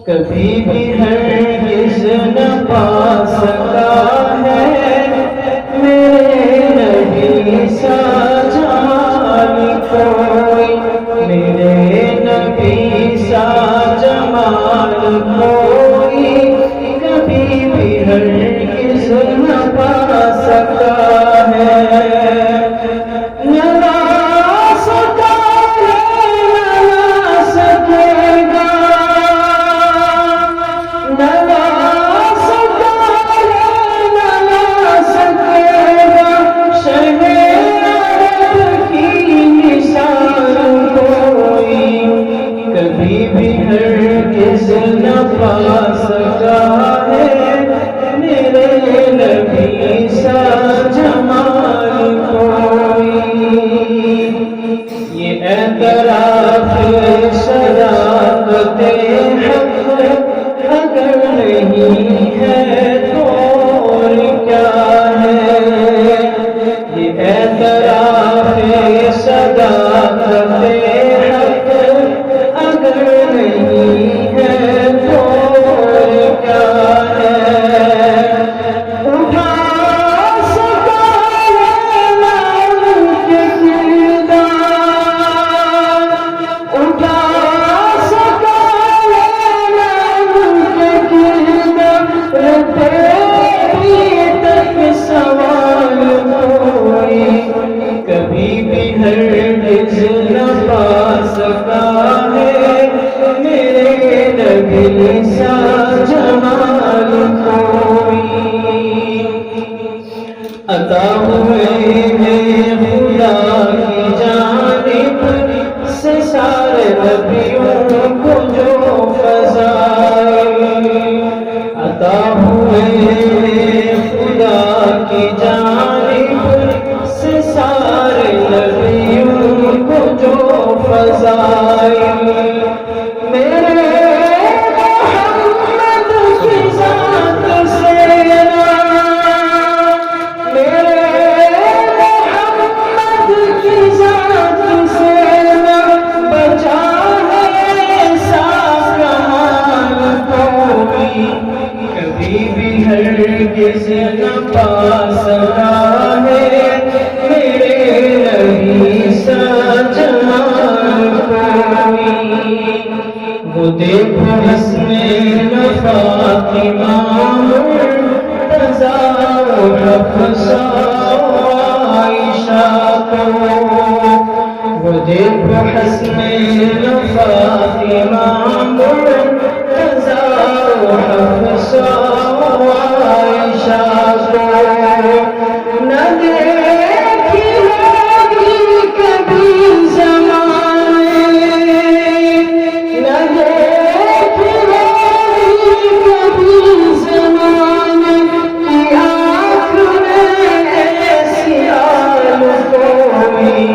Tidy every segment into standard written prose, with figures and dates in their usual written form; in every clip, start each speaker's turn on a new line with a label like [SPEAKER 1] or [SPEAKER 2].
[SPEAKER 1] کبھی بھی ہرگز نہ پا سکا ہے میرے نبی سا جمال کوئی، میرے نبی سا جمال کوئی کبھی بھی ہرگز نہ پا سکا ہے۔ کبھی بھی ہرگز نہ پا سکا ہے میرے نبی سا جمال کوئی۔ یہ اعتراف صداقت حق اگر نہیں ہے تو اور کیا ہے، یہ اعتراف صداقت حق اگر نہیں ہے تو اور کیا ہے۔ اٹھا سکا لینا ان کے کردار، اٹھا سکا لینا ان کے کردار، رہتے تک سوال کوئی کبھی بھی ہرگز نہ پا سکا ہے میرے نبی سا جمال کوئی۔ عطا ہوئے ہیں خدا کی جانب سے سارے نبیوں کو جو فضائل، عطا ہوئے ہیں خدا کی جانب سے سارے نبیوں کو جو فضائل، میرے محمد کی ذات سے میرے محمد کی ذات سے بچا ہے ایسا کمال کوئی کبھی بھی ہرگز نہ پا سکا ہے میرے نبی سا جمال کوئی۔ وہ دیکھو حسن فاطمہ مرتضیٰ حفصہ عائشہ کو، وہ دیکھو حسن فاطمہ مرتضیٰ حفصہ عائشہ کو، نہ دیکھی ہوگی کبھی زمانے، نہ دیکھی ہوگی کبھی زمانے کی آنکھ میں ایسی آل کوئی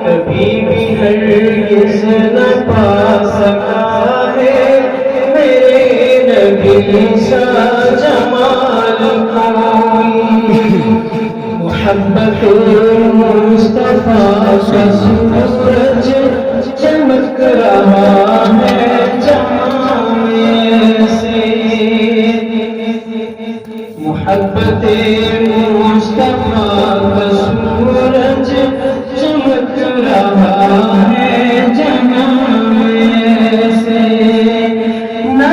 [SPEAKER 1] کبھی بھی ہرگز نہ پا سکا ہے میرے نبی سا جمال کوئی۔ محبت مصطفیٰ کا سورج چمک رہا ہے جہاں میں سے، محبت مصطفیٰ کا سورج چمک رہا ہے جہاں میں سے، نہ